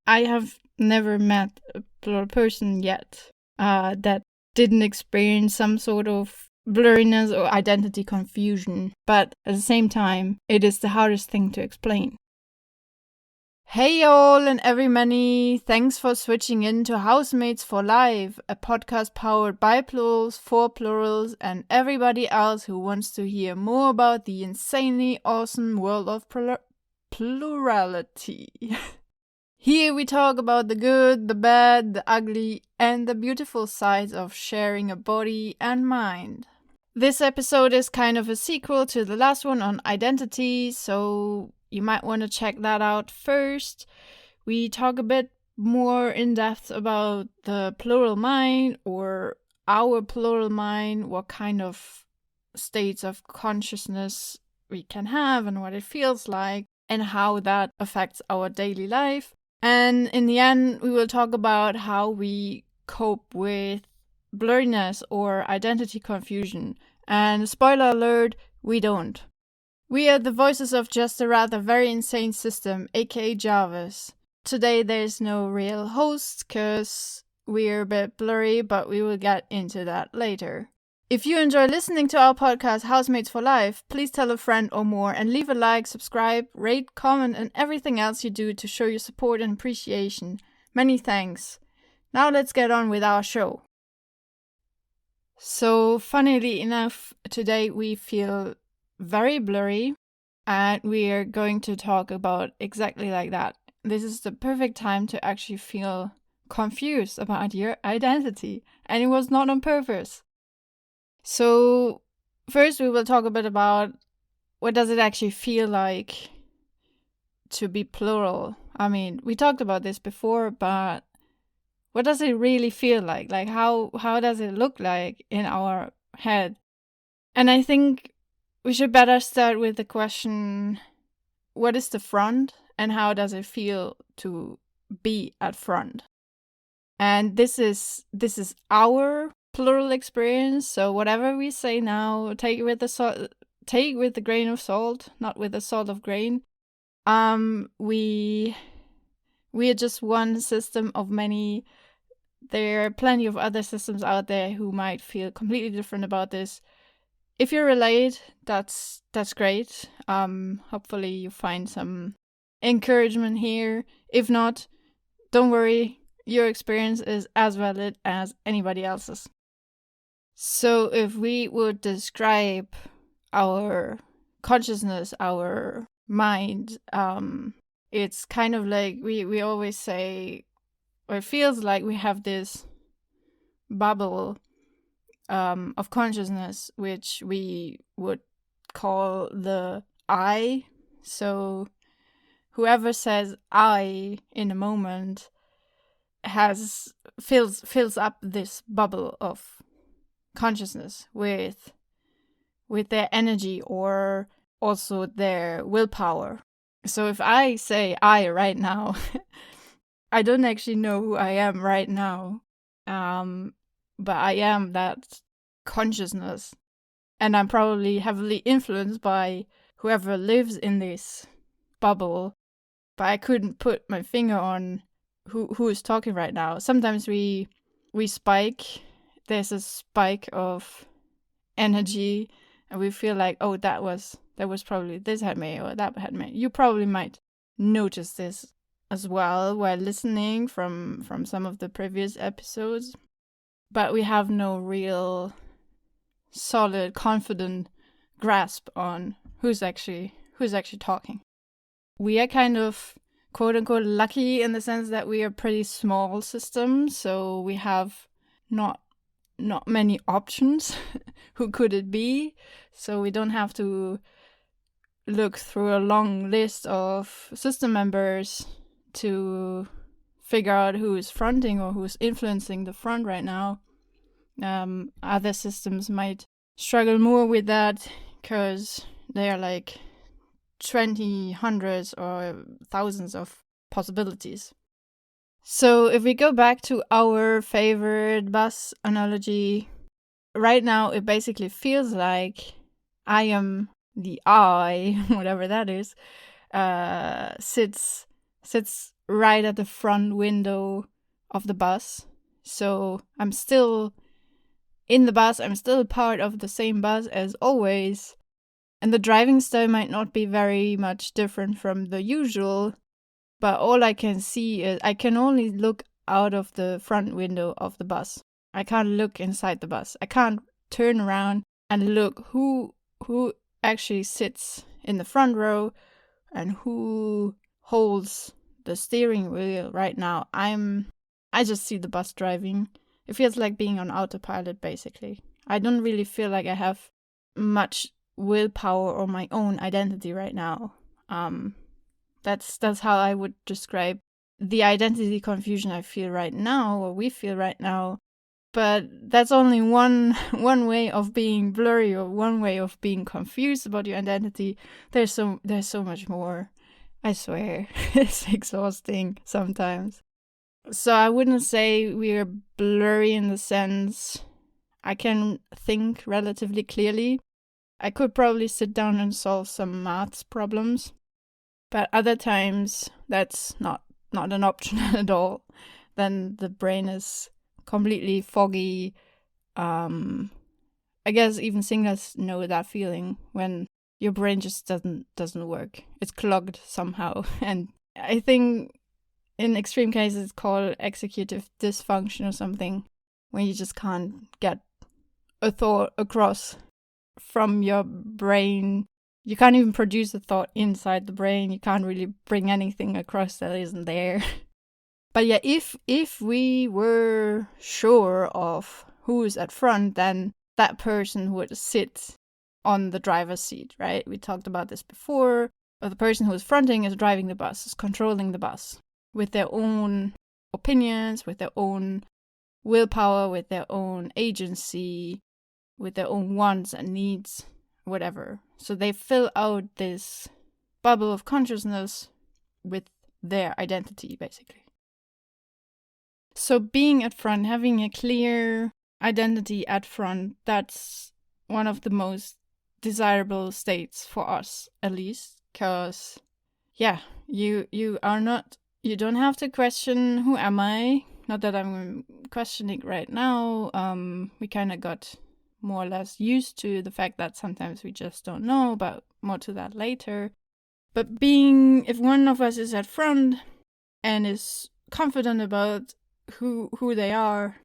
I have never met a plural person yet that didn't experience some sort of blurriness or identity confusion, but at the same time, it is the hardest thing to explain. Hey all and every many, thanks for switching in to Housemates for Life, a podcast powered by plurals, for plurals, and everybody else who wants to hear more about the insanely awesome world of plurality. Here we talk about the good, the bad, the ugly, and the beautiful sides of sharing a body and mind. This episode is kind of a sequel to the last one on identity, so you might want to check that out first. We talk a bit more in depth about the plural mind, or our plural mind, what kind of states of consciousness we can have and what it feels like, and how that affects our daily life. And in the end, we will talk about how we cope with blurriness or identity confusion. And spoiler alert, we don't. We are the voices of just a rather very insane system, aka Jarvis. Today there's no real host, cause we're a bit blurry, but we will get into that later. If you enjoy listening to our podcast, Housemates for Life, please tell a friend or more and leave a like, subscribe, rate, comment, and everything else you do to show your support and appreciation. Many thanks. Now let's get on with our show. So, funnily enough, today we feel very blurry, and we are going to talk about exactly like that. This is the perfect time to actually feel confused about your identity, and it was not on purpose. So, first we will talk a bit about what does it actually feel like to be plural. I mean, we talked about this before, but what does it really feel like? Like, how does it look like in our head? And I think we should better start with the question, what is the front and how does it feel to be at front? And this is our plural experience, so whatever we say now, take it with a grain of salt, not with a salt of grain. We are just one system of many. There are plenty of other systems out there who might feel completely different about this. If you relate, that's great. Hopefully you find some encouragement here. If not, don't worry, your experience is as valid as anybody else's. So if we would describe our consciousness, our mind, it's kind of like we always say, or it feels like we have this bubble of consciousness, which we would call the I. So whoever says I in a moment fills up this bubble of consciousness with their energy or also their willpower. So if I say I right now, I don't actually know who I am right now, but I am that consciousness, and I'm probably heavily influenced by whoever lives in this bubble, but I couldn't put my finger on who is talking right now. Sometimes we spike. There's a spike of energy, and we feel like, oh, that was probably this had me or that had me. You probably might notice this as well while listening from some of the previous episodes, but we have no real solid, confident grasp on who's actually talking. We are kind of quote unquote lucky in the sense that we are a pretty small system, so we have not many options. Who could it be? So we don't have to look through a long list of system members to figure out who is fronting or who's influencing the front right now. Other systems might struggle more with that because they are like 20, hundreds, or thousands of possibilities. So if we go back to our favorite bus analogy, right now it basically feels like I am the I, whatever that is, sits sits right at the front window of the bus. So I'm still in the bus, I'm still part of the same bus as always. And the driving style might not be very much different from the usual, but all I can see is I can only look out of the front window of the bus. I can't look inside the bus. I can't turn around and look who actually sits in the front row and who holds the steering wheel right now. I just see the bus driving. It feels like being on autopilot, basically. I don't really feel like I have much willpower or my own identity right now. That's how I would describe the identity confusion I feel right now, or we feel right now. But that's only one way of being blurry, or one way of being confused about your identity. There's so much more. I swear, it's exhausting sometimes. So I wouldn't say we're blurry in the sense I can think relatively clearly. I could probably sit down and solve some maths problems, but other times that's not an option at all. Then the brain is completely foggy. I guess even singers know that feeling when your brain just doesn't work. It's clogged somehow. And I think in extreme cases it's called executive dysfunction or something, when you just can't get a thought across from your brain. You can't even produce a thought inside the brain. You can't really bring anything across that isn't there. But yeah, if we were sure of who's at front, then that person would sit on the driver's seat, right? We talked about this before. Or the person who is fronting is driving the bus, is controlling the bus with their own opinions, with their own willpower, with their own agency, with their own wants and needs, whatever. So they fill out this bubble of consciousness with their identity, basically. So being at front, having a clear identity at front, that's one of the most desirable states for us, at least. Because, yeah, you don't have to question, who am I? Not that I'm questioning right now. We kind of got more or less used to the fact that sometimes we just don't know, but more to that later. But if one of us is at front and is confident about who they are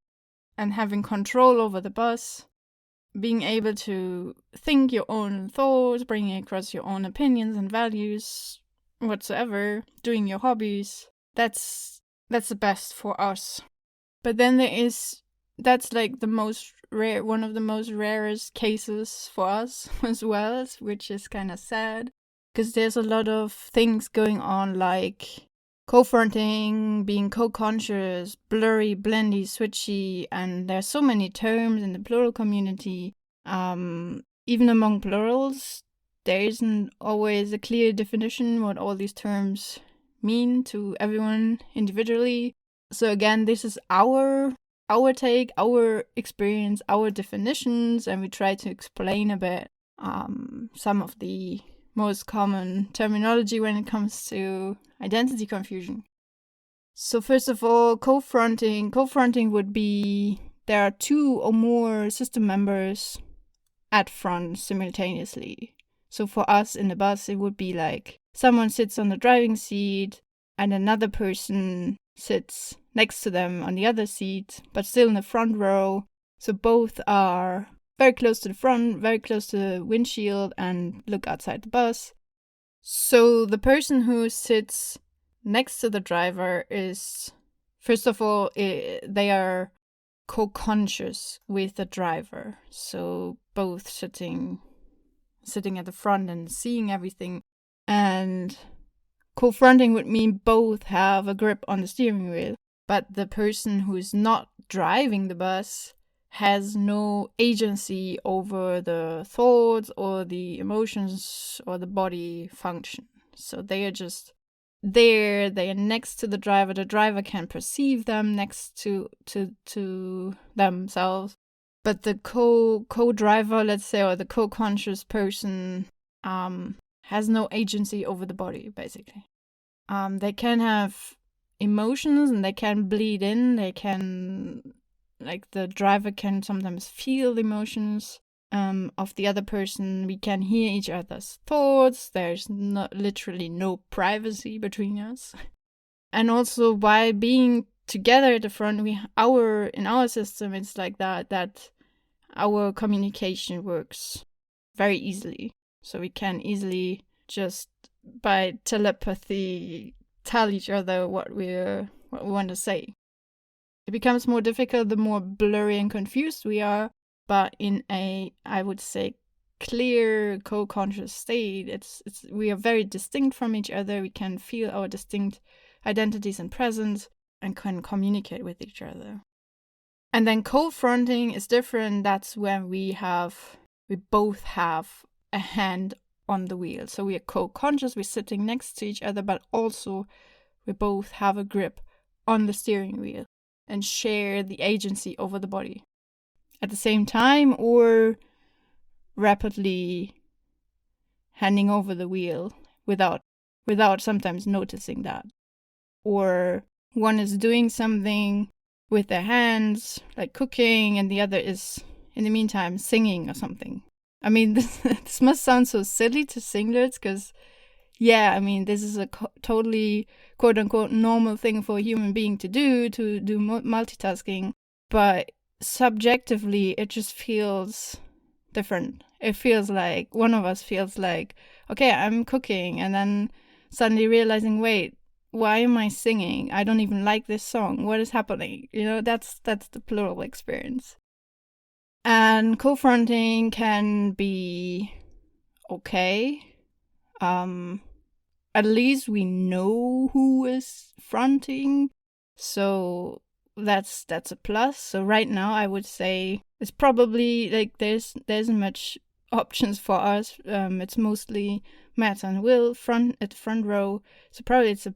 and having control over the bus, being able to think your own thoughts, bringing across your own opinions and values whatsoever, doing your hobbies, that's the best for us. But then that's like the most rare, one of the most rarest cases for us as well, which is kind of sad, because there's a lot of things going on, like co-fronting, being co-conscious, blurry, blendy, switchy, and there's so many terms in the plural community. Even among plurals, there isn't always a clear definition what all these terms mean to everyone individually. So again, this is our take, our experience, our definitions, and we try to explain a bit some of the most common terminology when it comes to identity confusion. So first of all, co-fronting would be there are two or more system members at front simultaneously. So for us in the bus, it would be like someone sits on the driving seat and another person sits next to them on the other seat, but still in the front row. So both are very close to the front, very close to the windshield, and look outside the bus. So the person who sits next to the driver is, first of all, they are co-conscious with the driver. So both sitting at the front and seeing everything. And co-fronting would mean both have a grip on the steering wheel, but the person who is not driving the bus has no agency over the thoughts or the emotions or the body function. So they are just there, they are next to the driver can perceive them next to themselves, but the co-driver, let's say, or the co-conscious person has no agency over the body, basically. They can have emotions and they can bleed in. They can, like, the driver can sometimes feel emotions of the other person. We can hear each other's thoughts. There's not literally no privacy between us. And also, by being together at the front, in our system, it's like that our communication works very easily. So we can easily just by telepathy tell each other what we want to say. It becomes more difficult the more blurry and confused we are, but in a, I would say, clear co-conscious state, we are very distinct from each other. We can feel our distinct identities and presence and can communicate with each other. And then co-fronting is different. That's when we both have a hand on the wheel. So we are co-conscious, we're sitting next to each other, but also we both have a grip on the steering wheel and share the agency over the body at the same time, or rapidly handing over the wheel without sometimes noticing that. Or one is doing something with their hands, like cooking, and the other is, in the meantime, singing or something. I mean, this must sound so silly to singlets, because, yeah, I mean, this is a totally, quote-unquote, normal thing for a human being to do multitasking, but subjectively, it just feels different. It feels like, one of us feels like, okay, I'm cooking, and then suddenly realizing, wait, why am I singing? I don't even like this song. What is happening? That's the plural experience. And co-fronting can be okay. At least we know who is fronting, so that's a plus. So right now, I would say it's probably like there's much options for us. It's mostly Matt and Will at the front row. So probably it's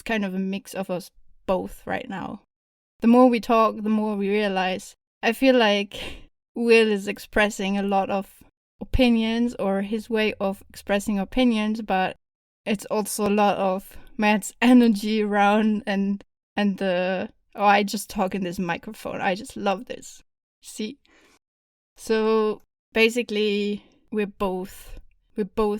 kind of a mix of us both right now. The more we talk, the more we realize. I feel like Will is expressing a lot of opinions, or his way of expressing opinions, but it's also a lot of Matt's energy around and I just talk in this microphone. I just love this. See? So basically we're both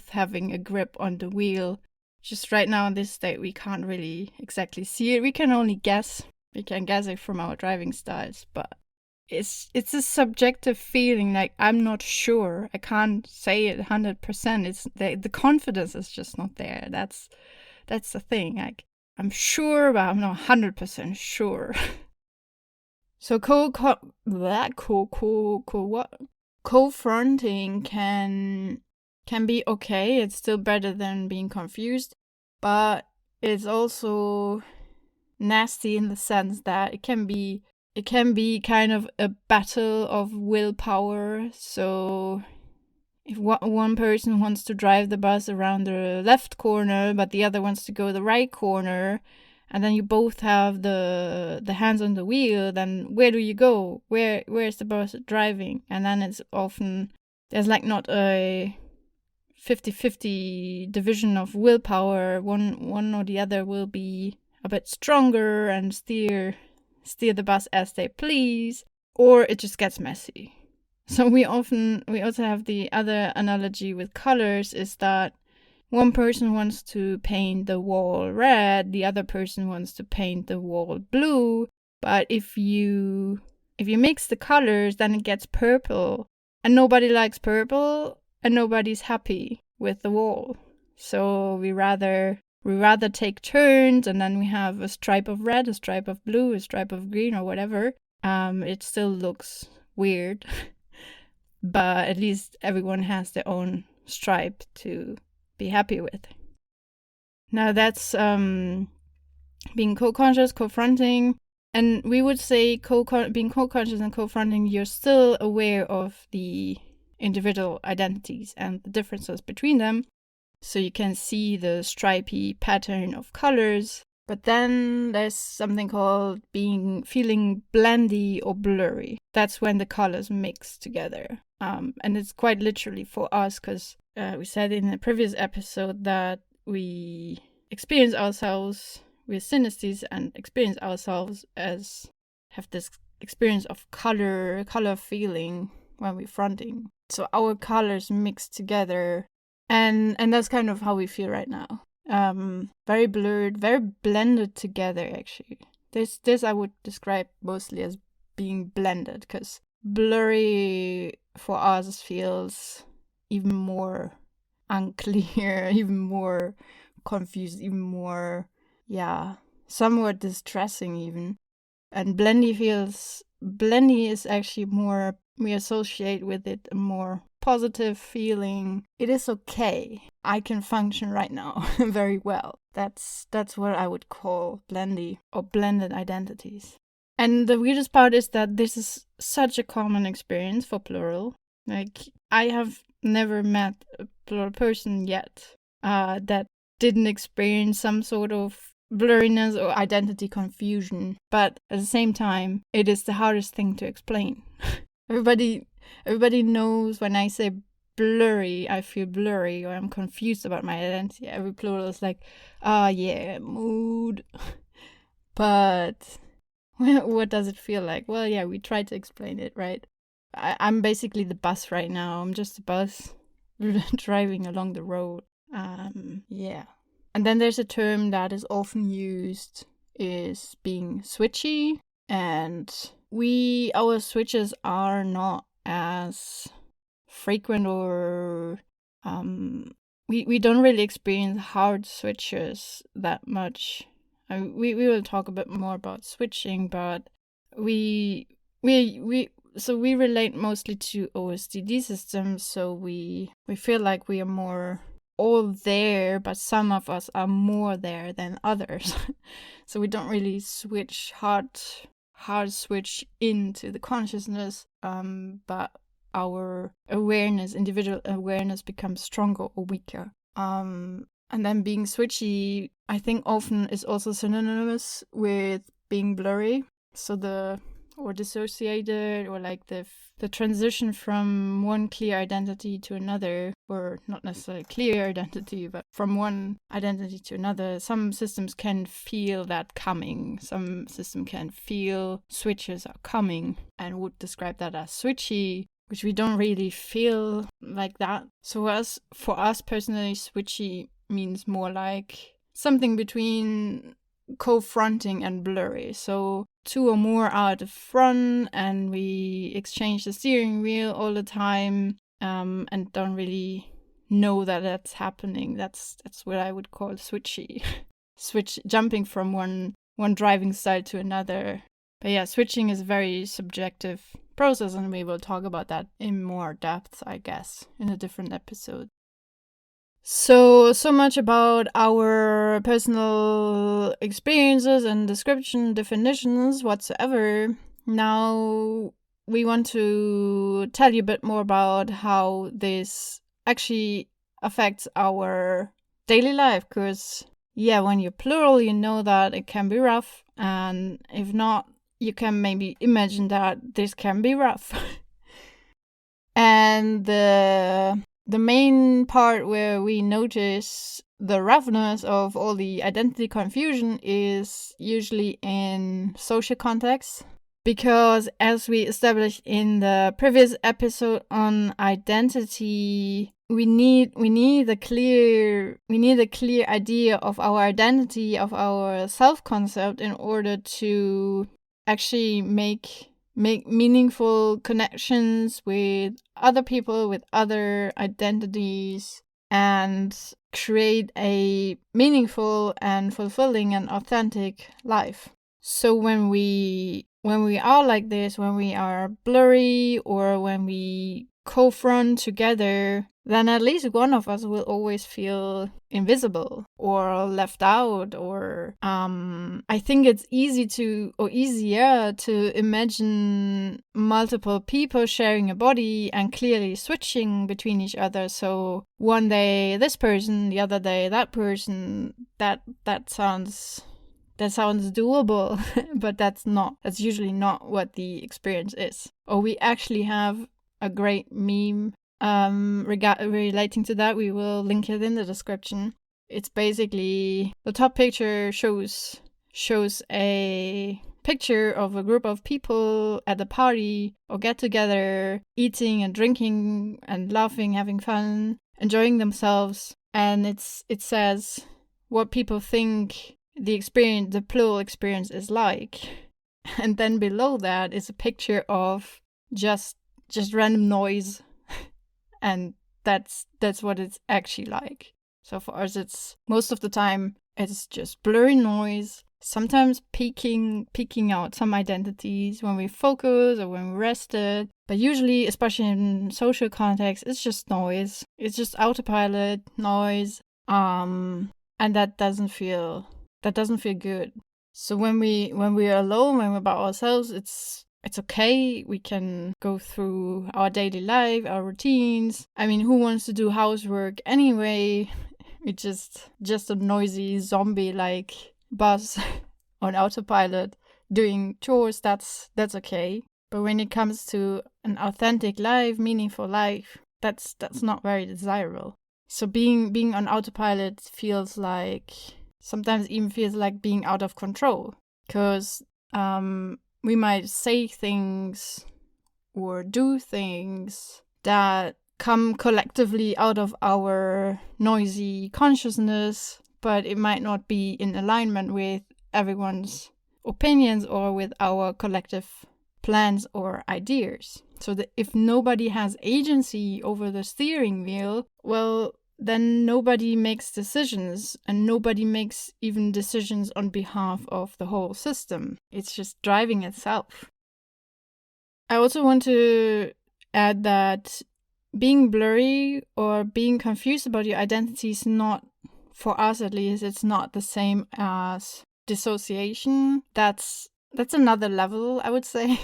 having a grip on the wheel. Just right now in this state we can't really exactly see it. We can only guess. We can guess it from our driving styles, but it's a subjective feeling. Like, I'm not sure. I can't say it 100%. It's the confidence is just not there. That's the thing. Like, I'm sure, but I'm not 100% sure. So co-fronting can be okay. It's still better than being confused, but it's also nasty in the sense that it can be kind of a battle of willpower. So if one person wants to drive the bus around the left corner, but the other wants to go the right corner, and then you both have the hands on the wheel, then where do you go? Where's the bus driving? And then it's often, there's like not a 50-50 division of willpower. One or the other will be a bit stronger and steer the bus as they please, or it just gets messy. So we also have the other analogy with colors, is that one person wants to paint the wall red, the other person wants to paint the wall blue, but if you mix the colors, then it gets purple, and nobody likes purple, and nobody's happy with the wall. So we rather take turns, and then we have a stripe of red, a stripe of blue, a stripe of green, or whatever. It still looks weird, but at least everyone has their own stripe to be happy with. Now that's being co-conscious, co-fronting, and we would say being co-conscious and co-fronting, you're still aware of the individual identities and the differences between them. So you can see the stripy pattern of colors, but then there's something called feeling blendy or blurry. That's when the colors mix together. And it's quite literally for us, because we said in the previous episode that we experience ourselves with synesthesia and experience ourselves as have this experience of color feeling when we're fronting. So our colors mix together, and that's kind of how we feel right now. Very blurred, very blended together. Actually, this I would describe mostly as being blended, because blurry for us feels even more unclear, even more confused, even more, somewhat distressing even. And blendy is actually more, we associate with it a more positive feeling. It is okay. I can function right now very well. That's what I would call blendy or blended identities. And the weirdest part is that this is such a common experience for plural. Like, I have never met a plural person yet that didn't experience some sort of blurriness or identity confusion. But at the same time, it is the hardest thing to explain. Everybody knows when I say blurry, I feel blurry, or I'm confused about my identity. Every plural is like, mood. But what does it feel like? Well, yeah, we try to explain it, right? I'm basically the bus right now. I'm just a bus driving along the road. And then there's a term that is often used is being switchy, and our switches are not as frequent, or we don't really experience hard switches that much. We will talk a bit more about switching, but we relate mostly to OSDD systems, so we feel like we are more all there, but some of us are more there than others. So we don't really switch hard switch into the consciousness, but our awareness, individual awareness, becomes stronger or weaker. And then being switchy, I think often is also synonymous with being blurry. So or dissociated, or like the transition from one clear identity to another, or not necessarily clear identity, but from one identity to another. Some systems can feel that coming. Some system can feel switches are coming and would describe that as switchy, which we don't really feel like that. So for us personally, switchy means more like something between co-fronting and blurry. So two or more are at the front, and we exchange the steering wheel all the time, and don't really know that that's happening. That's what I would call switchy. Jumping from one driving style to another. But yeah, switching is a very subjective process, and we will talk about that in more depth, I guess, in a different episode. So much about our personal experiences and definitions whatsoever. Now we want to tell you a bit more about how this actually affects our daily life, because when you're plural, you know that it can be rough, and if not, you can maybe imagine that this can be rough. And the main part where we notice the roughness of all the identity confusion is usually in social contexts, because as we established in the previous episode on identity, we need a clear idea of our identity, of our self-concept, in order to actually make meaningful connections with other people, with other identities, and create a meaningful and fulfilling and authentic life. So when we are like this, when we are blurry, or when we co-front together, then at least one of us will always feel invisible or left out, or I think it's easier to imagine multiple people sharing a body and clearly switching between each other. So one day this person, the other day that person, that sounds doable, but that's usually not what the experience is. Or we actually have a great meme relating to that. We will link it in the description. it's basically the top picture shows a picture of a group of people at a party or get together, eating and drinking and laughing, having fun, enjoying themselves. And it says what people think the plural experience is like. And then below that is a picture of just random noise. And that's what it's actually like. So for us, it's most of the time it's just blurry noise, sometimes peeking out some identities when we focus or when we're rested. But usually, especially in social context, it's just noise. It's just autopilot noise. And that doesn't feel good. So when we're alone, when we're by ourselves, it's okay. We can go through our daily life, our routines. I mean, who wants to do housework anyway? It's just a noisy zombie-like bus on autopilot doing chores. That's okay. But when it comes to an authentic life, meaningful life, that's not very desirable. So being on autopilot sometimes even feels like being out of control, because we might say things or do things that come collectively out of our noisy consciousness, but it might not be in alignment with everyone's opinions or with our collective plans or ideas. So that if nobody has agency over the steering wheel, well, then nobody makes decisions, and nobody makes even decisions on behalf of the whole system. It's just driving itself. I also want to add that being blurry or being confused about your identity is not, for us at least, it's not the same as dissociation. That's another level, I would say.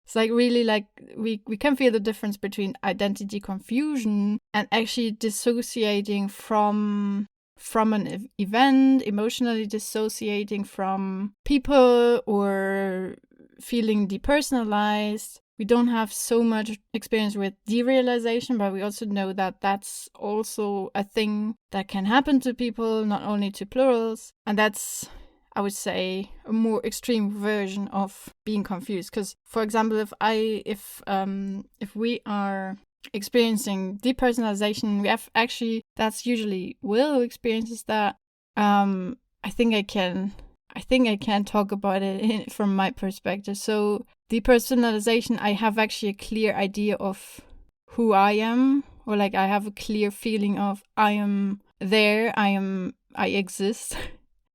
It's like really like we can feel the difference between identity confusion and actually dissociating from an event, emotionally dissociating from people, or feeling depersonalized. We don't have so much experience with derealization, but we also know that that's also a thing that can happen to people, not only to plurals. And that's, I would say, a more extreme version of being confused. Because, for example, if we are experiencing depersonalization, we have actually, that's usually Will who experiences that. I think I can talk about it from my perspective. So depersonalization, I have actually a clear idea of who I am, or like I have a clear feeling of I am there, I exist,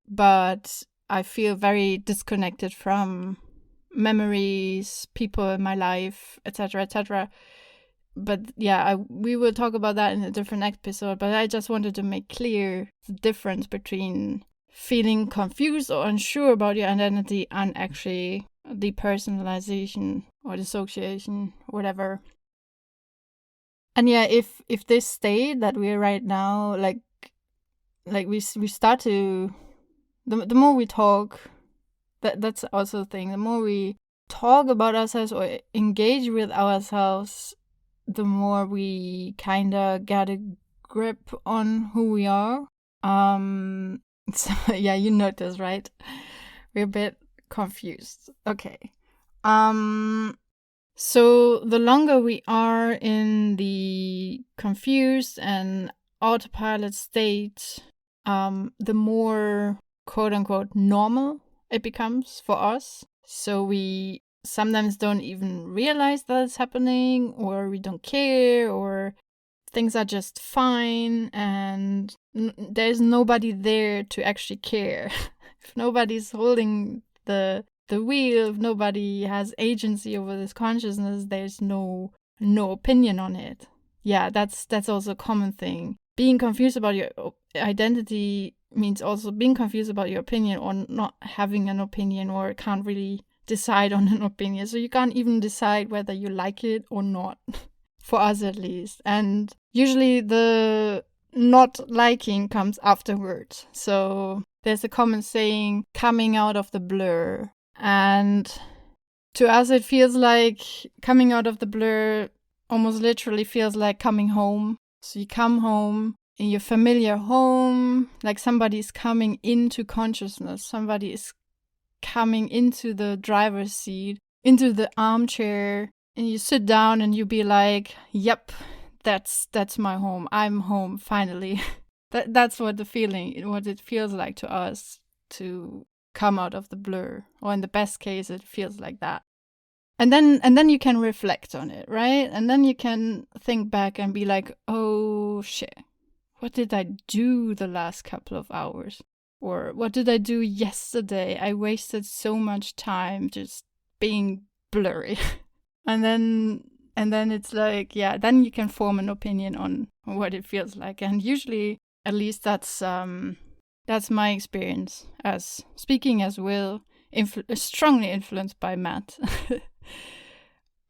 but I feel very disconnected from memories, people in my life, etc., etc. But yeah, we will talk about that in a different episode, but I just wanted to make clear the difference between feeling confused or unsure about your identity and actually depersonalization or dissociation, whatever. And yeah, if this state that we're right now, like we start to, the more we talk, that's also the thing, the more we talk about ourselves or engage with ourselves, the more we kind of get a grip on who we are. So yeah, you notice, right? We're a bit confused. Okay. So the longer we are in the confused and autopilot state, the more quote unquote normal it becomes for us. So we sometimes don't even realize that it's happening, or we don't care, or things are just fine, and there's nobody there to actually care. If nobody's holding the wheel, if nobody has agency over this consciousness, there's no opinion on it. Yeah, that's also a common thing. Being confused about your identity means also being confused about your opinion, or not having an opinion, or can't really decide on an opinion. So you can't even decide whether you like it or not. For us at least. And usually the not liking comes afterwards. So there's a common saying, coming out of the blur. And to us it feels like coming out of the blur almost literally feels like coming home. So you come home in your familiar home, like somebody's coming into consciousness, somebody is coming into the driver's seat, into the armchair, and you sit down and you be like, yep, that's my home. I'm home finally. That's what it feels like to us to come out of the blur, or in the best case it feels like that. And then you can reflect on it, right? And then you can think back and be like, oh shit, what did I do the last couple of hours? Or what did I do yesterday? I wasted so much time just being blurry. and then it's like, yeah, then you can form an opinion on what it feels like. And usually, at least that's my experience as speaking as Will, strongly influenced by Matt.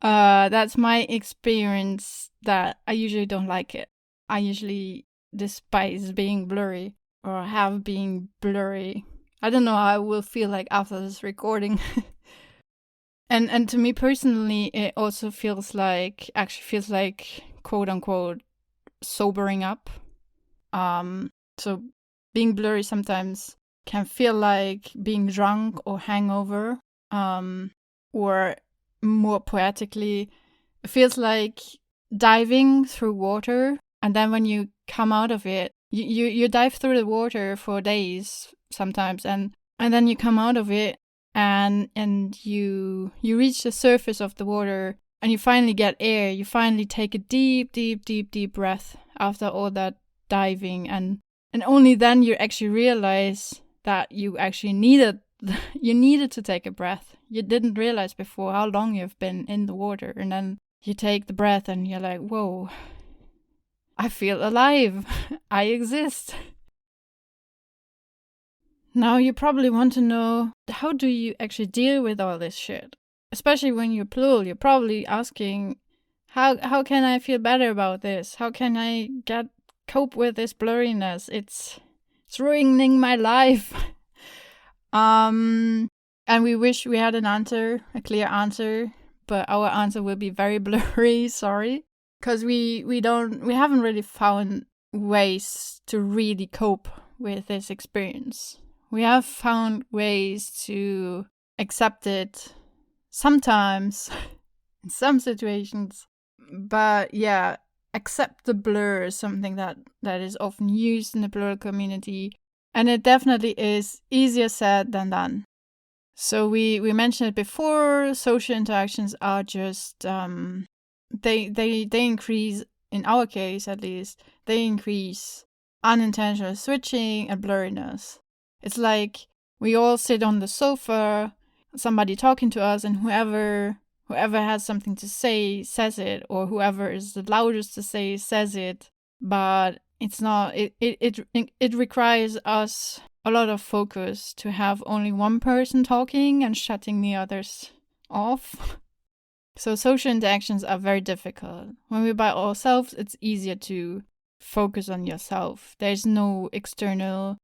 That's my experience, that I usually don't like it. I usually despise being blurry, or have been blurry. I don't know how I will feel like after this recording. and to me personally, it also feels like quote unquote sobering up. So being blurry sometimes can feel like being drunk or hangover, or more poetically, it feels like diving through water, and then when you come out of it, you dive through the water for days sometimes, and then you come out of it, and you reach the surface of the water, and you finally get air. You finally take a deep breath after all that diving, and only then you actually realize that you actually needed to take a breath. You didn't realize before how long you've been in the water, and then you take the breath and you're like, whoa, I feel alive. I exist. Now you probably want to know, how do you actually deal with all this shit? Especially when you're plural, you're probably asking, how can I feel better about this? How can I cope with this blurriness? It's ruining my life. And we wish we had a clear answer, but our answer will be very blurry, sorry. Because we haven't really found ways to really cope with this experience. We have found ways to accept it sometimes, in some situations. But yeah, accept the blur is something that is often used in the plural community. And it definitely is easier said than done. So we mentioned it before, social interactions are just, they increase, in our case at least, they increase unintentional switching and blurriness. It's like we all sit on the sofa, somebody talking to us, and whoever has something to say says it, or whoever is the loudest to say says it, but it's not, it requires us a lot of focus to have only one person talking and shutting the others off. So social interactions are very difficult. When we're by ourselves, it's easier to focus on yourself. There's no external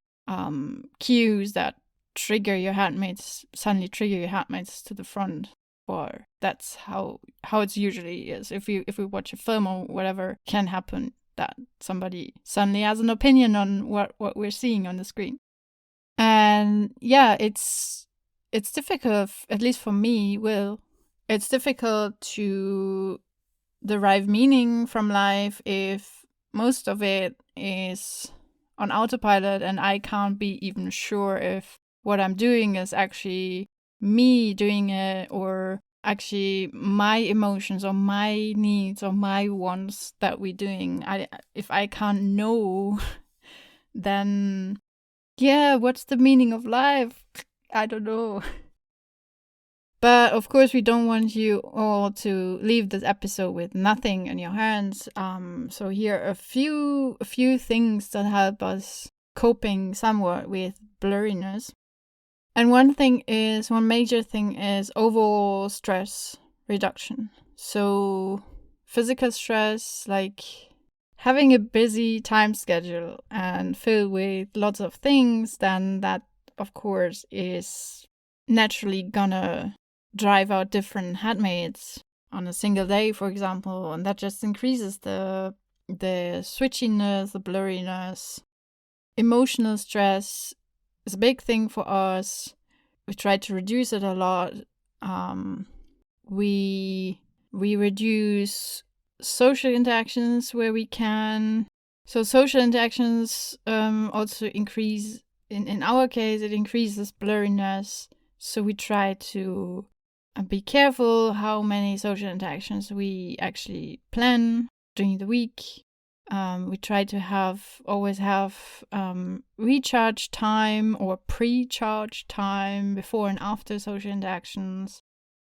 cues that suddenly trigger your handmates to the front. Or that's how it usually is. If we watch a film or whatever, can happen that somebody suddenly has an opinion on what we're seeing on the screen. And yeah, it's difficult, at least for me, it's difficult to derive meaning from life if most of it is on autopilot and I can't be even sure if what I'm doing is actually me doing it, or actually my emotions or my needs or my wants that we're doing. If I can't know, then yeah, what's the meaning of life? I don't know. But of course, we don't want you all to leave this episode with nothing in your hands. So here are a few things that help us coping somewhat with blurriness. And one major thing is overall stress reduction. So physical stress, like having a busy time schedule and filled with lots of things, then that, of course, is naturally gonna drive out different handmaids on a single day, for example, and that just increases the the switchiness, the blurriness. Emotional stress is a big thing for us. We try to reduce it a lot. We reduce social interactions where we can. So social interactions also increase, in our case, it increases blurriness. So we try to be careful how many social interactions we actually plan during the week. We try to always have recharge time or pre-charge time before and after social interactions,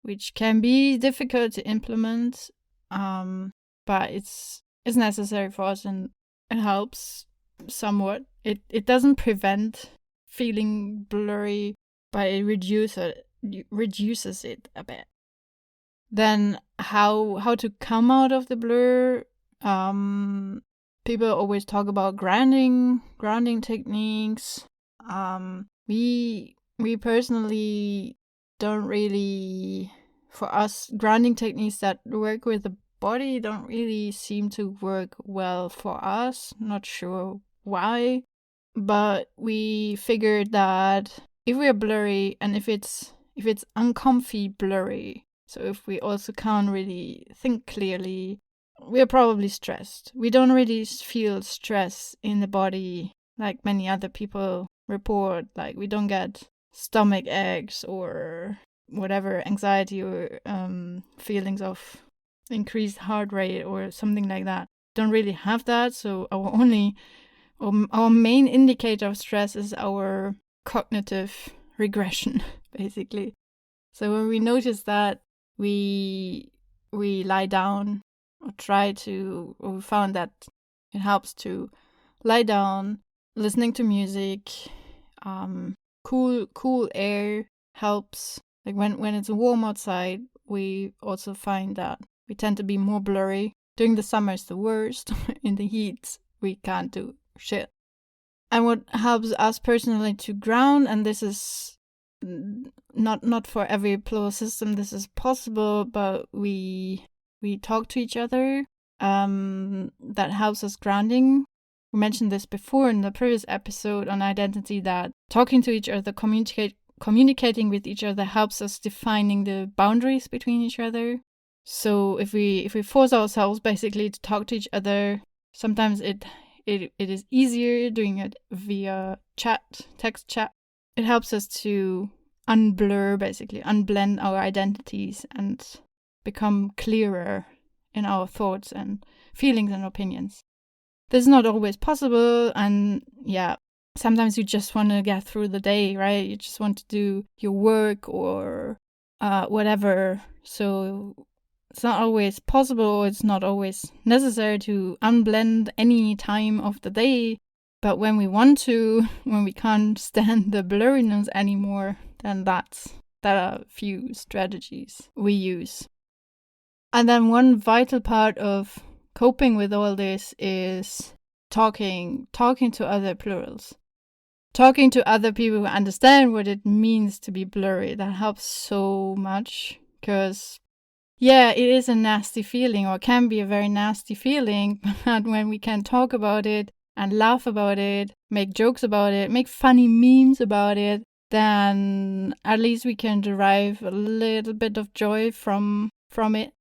which can be difficult to implement, but it's necessary for us and it helps somewhat. It doesn't prevent feeling blurry, but it reduces it a bit. Then how to come out of the blur? People always talk about grounding techniques. We personally don't really, for us, grounding techniques that work with the body don't really seem to work well for us. Not sure why, but we figured that if we're blurry and if it's uncomfy blurry, so if we also can't really think clearly, we're probably stressed. We don't really feel stress in the body like many other people report. Like we don't get stomach aches or whatever, anxiety or feelings of increased heart rate or something like that. Don't really have that. So our main indicator of stress is our cognitive regression, basically. So when we notice that, we lie down or we found that it helps to lie down, listening to music, cool air helps. Like when it's warm outside, we also find that we tend to be more blurry. During the summer is the worst. In the heat, we can't do shit. And what helps us personally to ground, and this is not for every plural system this is possible, but we talk to each other. That helps us grounding. We mentioned this before in the previous episode on identity, that talking to each other, communicating with each other helps us defining the boundaries between each other. So if we force ourselves basically to talk to each other, sometimes it is easier doing it via text chat. It helps us to unblend our identities and become clearer in our thoughts and feelings and opinions. This is not always possible, and sometimes you just want to get through the day, right? You just want to do your work or whatever. So it's not always possible, it's not always necessary to unblend any time of the day. But when we want to, when we can't stand the blurriness anymore, then that are a few strategies we use. And then one vital part of coping with all this is talking to other plurals. Talking to other people who understand what it means to be blurry. That helps so much, because it is a nasty feeling, or can be a very nasty feeling, but when we can talk about it and laugh about it, make jokes about it, make funny memes about it, then at least we can derive a little bit of joy from it.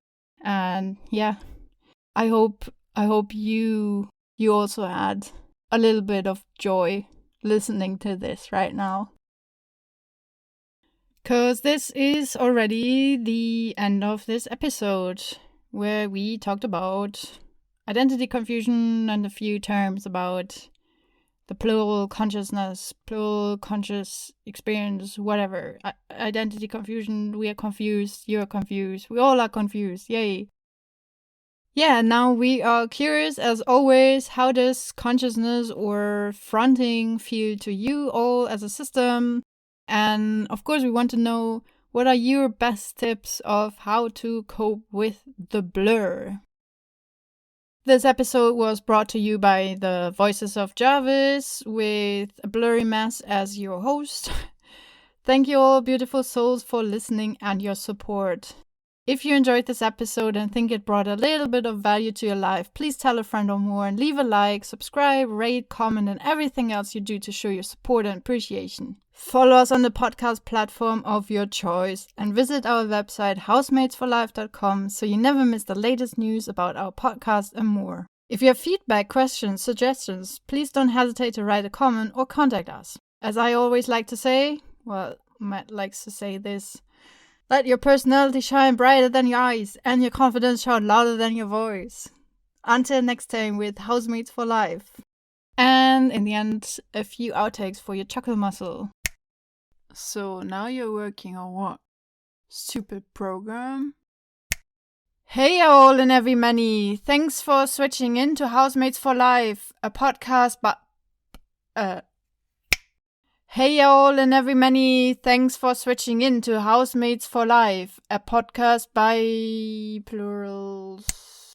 And I hope you also had a little bit of joy listening to this right now. Because this is already the end of this episode, where we talked about identity confusion and a few terms about the plural consciousness, plural conscious experience, whatever. Identity confusion, we are confused, you're confused, we all are confused, yay. Now we are curious, as always, how does consciousness or fronting feel to you all as a system? And of course, we want to know, what are your best tips of how to cope with the blur? This episode was brought to you by the Voices of Jarvis, with a blurry mess as your host. Thank you all, beautiful souls, for listening and your support. If you enjoyed this episode and think it brought a little bit of value to your life, please tell a friend or more and leave a like, subscribe, rate, comment, and everything else you do to show your support and appreciation. Follow us on the podcast platform of your choice and visit our website housematesforlife.com so you never miss the latest news about our podcast and more. If you have feedback, questions, suggestions, please don't hesitate to write a comment or contact us. As I always like to say, well, Matt likes to say this, let your personality shine brighter than your eyes and your confidence shout louder than your voice. Until next time with Housemates for Life. And in the end, a few outtakes for your chuckle muscle. So now you're working on what? Stupid program? Hey all and every many, thanks for switching in to Housemates for Life, a podcast Hey all and every many, thanks for switching in to Housemates for Life, a podcast by plurals.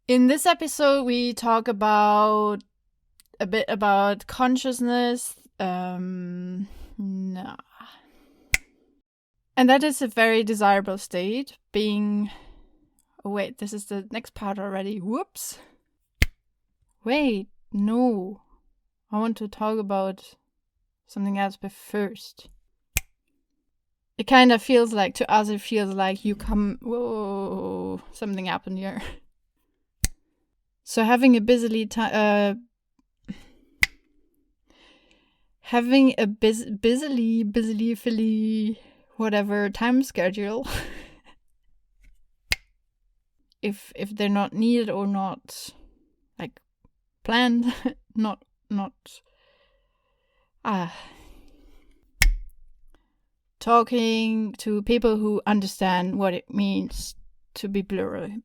In this episode we talk about a bit about consciousness, And that is a very desirable state, being... Oh wait, this is the next part already. Whoops. Wait, no. I want to talk about something else, but first. It kind of feels like, to us, it feels like you come... Whoa, something happened here. So having a busily whatever time schedule, if they're not needed or not, like, planned, not talking to people who understand what it means to be blurb.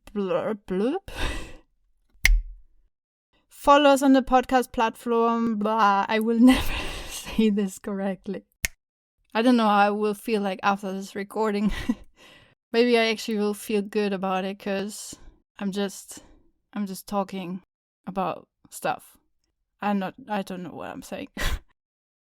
Follow us on the podcast platform. Blah, I will never say this correctly. I don't know how I will feel like after this recording. Maybe I actually will feel good about it because I'm just talking about stuff. I don't know what I'm saying.